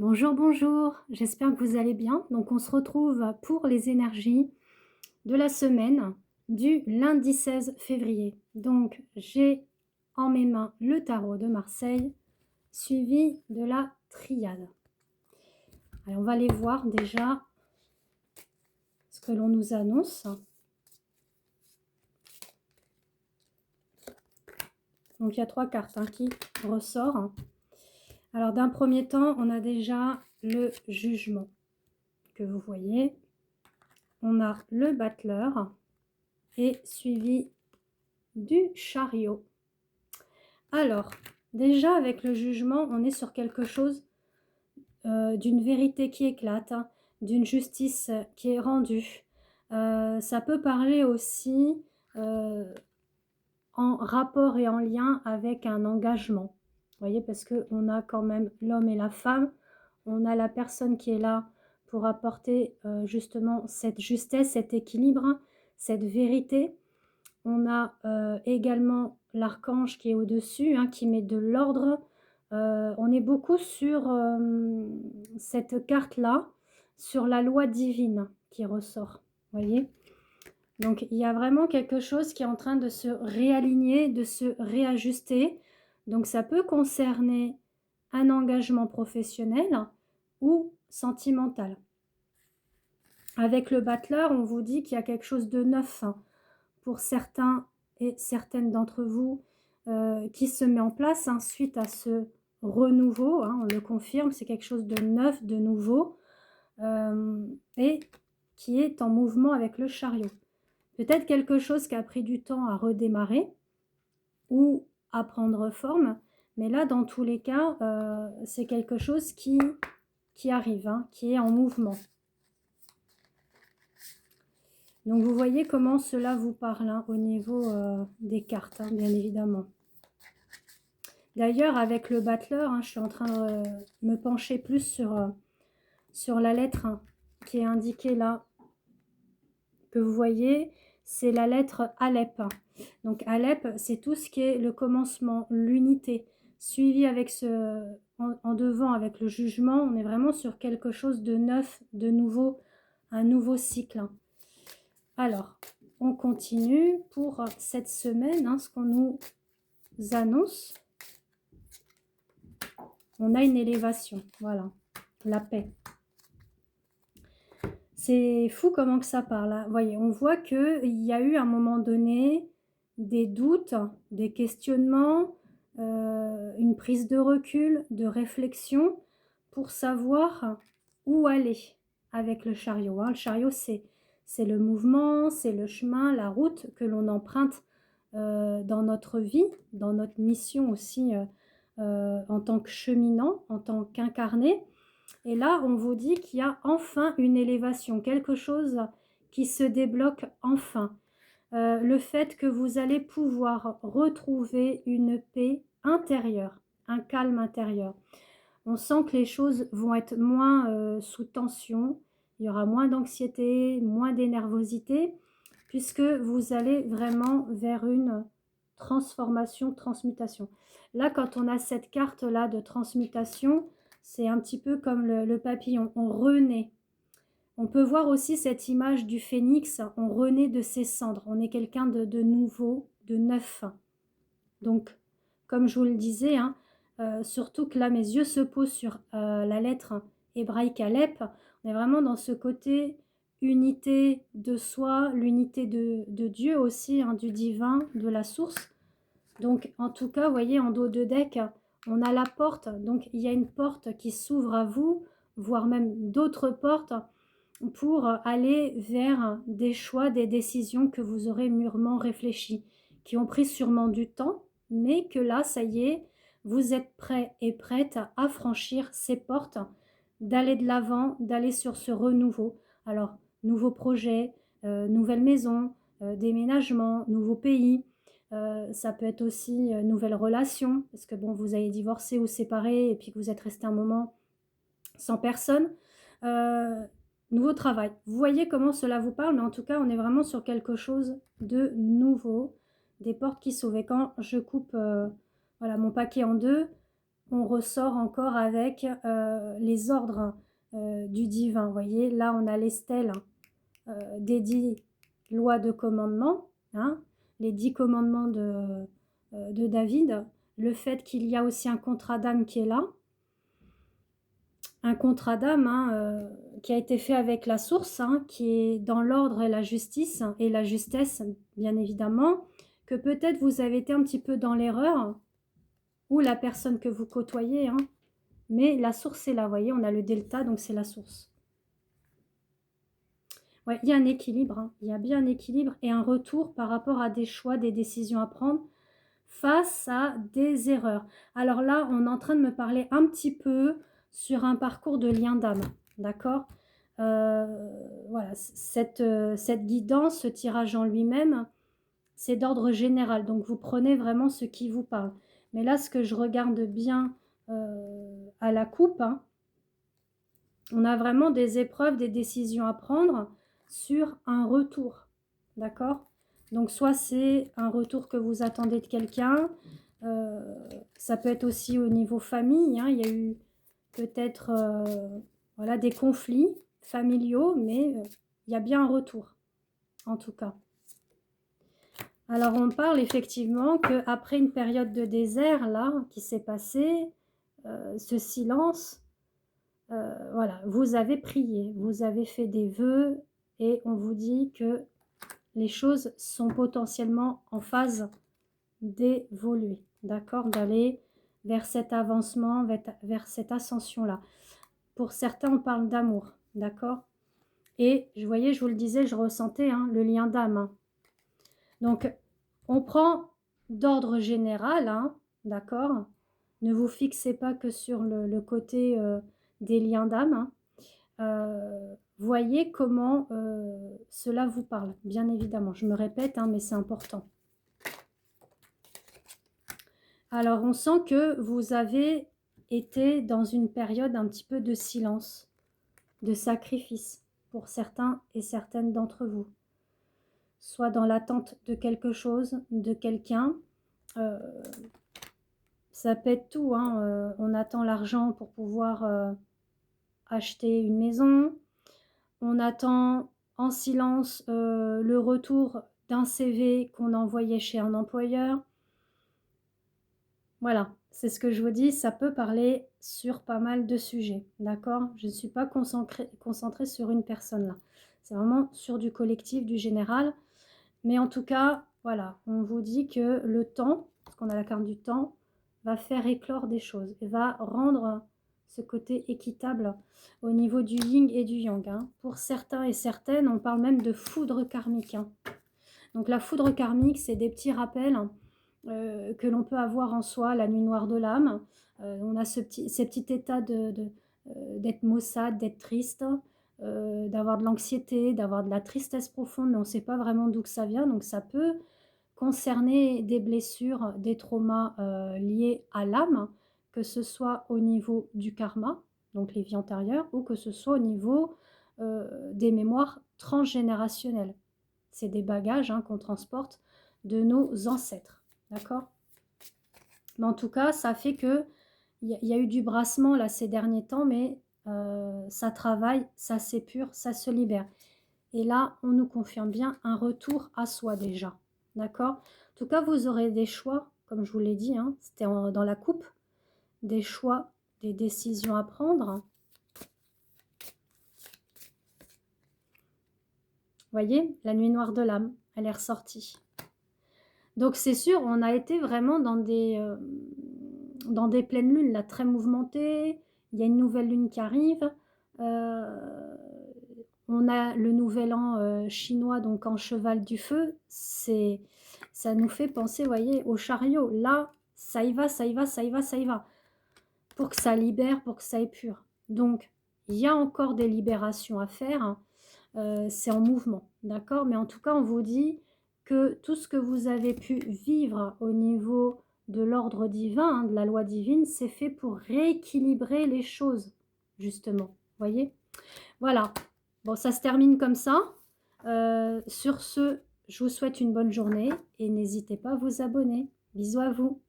Bonjour, bonjour, j'espère que vous allez bien. Donc on se retrouve pour les énergies de la semaine du lundi 16 février. Donc j'ai en mes mains le tarot de Marseille suivi de la triade. Alors on va aller voir déjà ce que l'on nous annonce. Donc il y a 3 cartes qui ressortent. Alors d'un premier temps, on a déjà le jugement que vous voyez. On a le battleur et suivi du chariot. Alors, déjà avec le jugement, on est sur quelque chose d'une vérité qui éclate, d'une justice qui est rendue. Ça peut parler aussi en rapport et en lien avec un engagement. Vous voyez, parce qu'on a quand même l'homme et la femme, on a la personne qui est là pour apporter justement cette justesse, cet équilibre, cette vérité. On a également l'archange qui est au-dessus, qui met de l'ordre. On est beaucoup sur cette carte-là, sur la loi divine qui ressort. Vous voyez? Donc, il y a vraiment quelque chose qui est en train de se réaligner, de se réajuster. Donc, ça peut concerner un engagement professionnel ou sentimental. Avec le battleur, on vous dit qu'il y a quelque chose de neuf pour certains et certaines d'entre vous qui se met en place suite à ce renouveau, on le confirme, c'est quelque chose de neuf, de nouveau, et qui est en mouvement avec le chariot. Peut-être quelque chose qui a pris du temps à redémarrer ou à prendre forme, mais là, dans tous les cas, c'est quelque chose qui arrive, qui est en mouvement. Donc vous voyez comment cela vous parle au niveau des cartes, bien évidemment. D'ailleurs, avec le battleur, je suis en train de me pencher plus sur la lettre qui est indiquée là, que vous voyez, c'est la lettre Alep. Donc Alep, c'est tout ce qui est le commencement, l'unité, suivi avec en devant avec le jugement, on est vraiment sur quelque chose de neuf, de nouveau, un nouveau cycle. Alors, on continue pour cette semaine, ce qu'on nous annonce. On a une élévation, voilà, la paix. C'est fou comment que ça parle. Vous voyez, on voit qu'il y a eu à un moment donné des doutes, des questionnements, une prise de recul, de réflexion pour savoir où aller avec le chariot. Le chariot, c'est le mouvement, c'est le chemin, la route que l'on emprunte dans notre vie, dans notre mission aussi en tant que cheminant, en tant qu'incarné. Et là, on vous dit qu'il y a enfin une élévation, quelque chose qui se débloque enfin. Le fait que vous allez pouvoir retrouver une paix intérieure, un calme intérieur. On sent que les choses vont être moins sous tension, il y aura moins d'anxiété, moins d'énervosité, puisque vous allez vraiment vers une transformation, transmutation. Là, quand on a cette carte-là de transmutation, c'est un petit peu comme le papillon, on renaît. On peut voir aussi cette image du phénix, on renaît de ses cendres, on est quelqu'un de nouveau, de neuf. Donc, comme je vous le disais, surtout que là, mes yeux se posent sur la lettre hébraïque Alep, on est vraiment dans ce côté unité de soi, l'unité de Dieu aussi, du divin, de la source. Donc, en tout cas, vous voyez, en dos de deck, on a la porte. Donc, il y a une porte qui s'ouvre à vous, voire même d'autres portes, pour aller vers des choix, des décisions que vous aurez mûrement réfléchies, qui ont pris sûrement du temps, mais que là, ça y est, vous êtes prêts et prêtes à franchir ces portes, d'aller de l'avant, d'aller sur ce renouveau. Alors, nouveaux projets, nouvelle maison, déménagement, nouveau pays, ça peut être aussi nouvelle relation, parce que bon, vous avez divorcé ou séparé et puis que vous êtes resté un moment sans personne. Nouveau travail. Vous voyez comment cela vous parle, mais en tout cas, on est vraiment sur quelque chose de nouveau, des portes qui s'ouvrent. Et quand je coupe voilà, mon paquet en deux, on ressort encore avec les ordres du divin. Vous voyez, là, on a les stèles des 10 lois de commandement, hein, les 10 commandements de David. Le fait qu'il y a aussi un contrat d'âme qui est là. Un contrat d'âme hein, qui a été fait avec la source, hein, qui est dans l'ordre et la justice, et la justesse, bien évidemment, que peut-être vous avez été un petit peu dans l'erreur, ou la personne que vous côtoyez, hein, mais la source est là, vous voyez, on a le delta, donc c'est la source. Ouais, il y a un équilibre, hein, il y a bien un équilibre et un retour par rapport à des choix, des décisions à prendre face à des erreurs. Alors là, on est en train de me parler un petit peu sur un parcours de lien d'âme, d'accord? Voilà, cette guidance, ce tirage en lui-même, c'est d'ordre général, donc vous prenez vraiment ce qui vous parle. Mais là, ce que je regarde bien à la coupe, hein, on a vraiment des épreuves, des décisions à prendre sur un retour, d'accord? Donc soit c'est un retour que vous attendez de quelqu'un, ça peut être aussi au niveau famille, hein, il y a eu peut-être voilà, des conflits familiaux, mais il y a bien un retour, en tout cas. Alors on parle effectivement qu'après une période de désert, là, qui s'est passée, ce silence, voilà, vous avez prié, vous avez fait des vœux et on vous dit que les choses sont potentiellement en phase d'évoluer, d'accord, d'aller vers cet avancement, vers cette ascension-là. Pour certains, on parle d'amour, d'accord? Et je voyais, je vous le disais, je ressentais hein, le lien d'âme. Hein. Donc, on prend d'ordre général, hein, d'accord? Ne vous fixez pas que sur le côté des liens d'âme. Hein. Voyez comment cela vous parle, bien évidemment. Je me répète, hein, mais c'est important. Alors, on sent que vous avez été dans une période un petit peu de silence, de sacrifice pour certains et certaines d'entre vous. Soit dans l'attente de quelque chose, de quelqu'un. Ça peut être tout. Hein. On attend l'argent pour pouvoir acheter une maison. On attend en silence le retour d'un CV qu'on a envoyé chez un employeur. Voilà, c'est ce que je vous dis, ça peut parler sur pas mal de sujets, d'accord? Je ne suis pas concentrée sur une personne là. C'est vraiment sur du collectif, du général. Mais en tout cas, voilà, on vous dit que le temps, parce qu'on a la carte du temps, va faire éclore des choses et va rendre ce côté équitable au niveau du yin et du yang. Hein. Pour certains et certaines, on parle même de foudre karmique. Hein. Donc la foudre karmique, c'est des petits rappels que l'on peut avoir en soi, la nuit noire de l'âme. On a ces petits états d'être maussade, d'être triste, d'avoir de l'anxiété, d'avoir de la tristesse profonde, mais on ne sait pas vraiment d'où que ça vient. Donc ça peut concerner des blessures, des traumas liés à l'âme, que ce soit au niveau du karma, donc les vies antérieures, ou que ce soit au niveau des mémoires transgénérationnelles. C'est des bagages hein, qu'on transporte de nos ancêtres. D'accord? Mais en tout cas, ça fait que il y a eu du brassement là ces derniers temps, mais ça travaille, ça s'épure, ça se libère. Et là, on nous confirme bien un retour à soi déjà. D'accord? En tout cas, vous aurez des choix, comme je vous l'ai dit, hein, c'était dans la coupe, des choix, des décisions à prendre. Vous voyez, la nuit noire de l'âme, elle est ressortie. Donc c'est sûr, on a été vraiment dans des pleines lunes, là, très mouvementées. Il y a une nouvelle lune qui arrive. On a le nouvel an chinois, donc en cheval du feu. Ça nous fait penser, vous voyez, au chariot. Là, ça y va, ça y va, ça y va, ça y va. Pour que ça libère, pour que ça épure. Donc, il y a encore des libérations à faire. Hein. C'est en mouvement, d'accord? Mais en tout cas, on vous dit que tout ce que vous avez pu vivre au niveau de l'ordre divin, hein, de la loi divine, c'est fait pour rééquilibrer les choses, justement. Vous voyez? Voilà. Bon, ça se termine comme ça. Sur ce, je vous souhaite une bonne journée et n'hésitez pas à vous abonner. Bisous à vous.